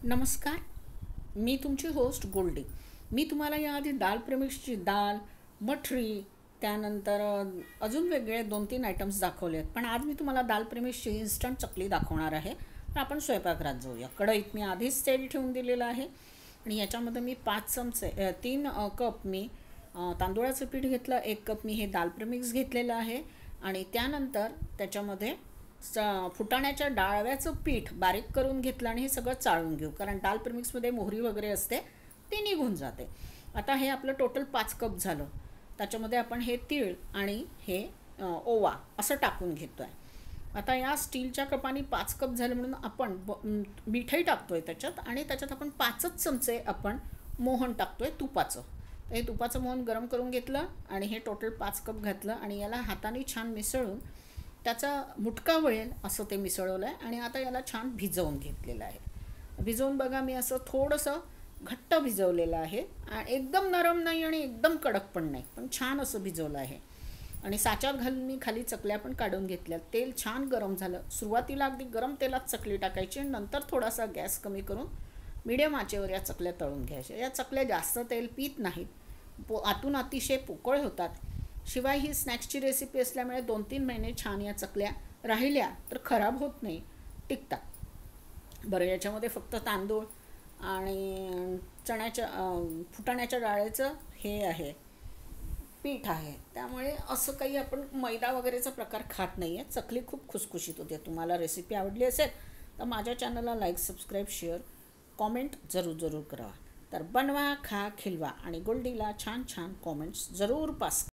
नमस्कार. मी तुमची होस्ट गोल्डी. मी तुम्हाला याआधी दाल प्रेमिक्सची दाल, मठरी, त्यानंतर अजून वेगळे 2-3 आयटम्स दाखवले आहेत. पण आज मी तुम्हाला दाल प्रेमिक्सची इन्स्टंट चकली दाखवणार आहे. तर आपण स्वयंपाकघरात जाऊया. कढईत मी आधीच तेल ठेवून दिलेलं आहे आणि याच्यामध्ये मी 3 कप मी तांदूळाचं पीठ घेतलं. 1 कप मी हे दाल प्रेमिक्स घेतलेलं आहे आणि त्यानंतर त्याच्यामध्ये फुटाण्याच्या डाळव्याचं पीठ बारीक करून घेतलं आणि हे सगळं चाळून घेऊ, कारण दाल प्रेमिक्समध्ये मोहरी वगैरे असते, ते निघून जाते. आता हे आपलं टोटल 5 कप झालं. त्याच्यामध्ये आपण हे तीळ आणि हे ओवा असं टाकून घेतो आहे. आता या स्टीलच्या कपाने 5 कप झालं म्हणून आपण मिठही टाकतो आहे त्याच्यात आणि त्याच्यात आपण 5च चमचे आपण मोहन टाकतो आहे तुपाचं. तर हे तुपाचं मोहन गरम करून घेतलं आणि हे टोटल 5 कप घातलं आणि याला हाताने छान मिसळून त्याचा मुटका वळेल असं ते मिसळवलं आहे आणि आता याला छान भिजवून घेतलेलं आहे. भिजवून बघा, मी असं थोडंसं घट्ट भिजवलेलं आहे. एकदम नरम नाही आणि एकदम कडक पण नाही, पण छान असं भिजवलं आहे. आणि साच्यात घालून मी खाली चकल्या पण काढून घेतल्या. तेल छान गरम झालं. सुरुवातीला अगदी गरम तेलात चकली टाकायची आणि नंतर थोडासा गॅस कमी करून मीडियम आचेवर या चकल्या तळून घ्यायच्या. या चकल्या जास्त तेल पीत नाहीत, आतून अतिशय पोकळ होतात. शिवाय ही स्नॅक्सची रेसिपी असल्यामुळे 2-3 महिने छान या चकल्या राहिल्या तर खराब होत नाही, टिकतात. बरं, याच्यामध्ये फक्त तांदूळ आणि फुटाण्याच्या डाळीचं हे आहे, पीठ आहे. त्यामुळे असं काही आपण मैदा वगैरेचा प्रकार खात नाही आहे. चकली खूप खुसखुशीत होते. तुम्हाला रेसिपी आवडली असेल तर माझ्या चॅनलला लाईक, सबस्क्राईब, शेअर, कॉमेंट जरूर करा. तर बनवा, खा, खिलवा आणि गोल्डीला छान छान कॉमेंट्स जरूर पास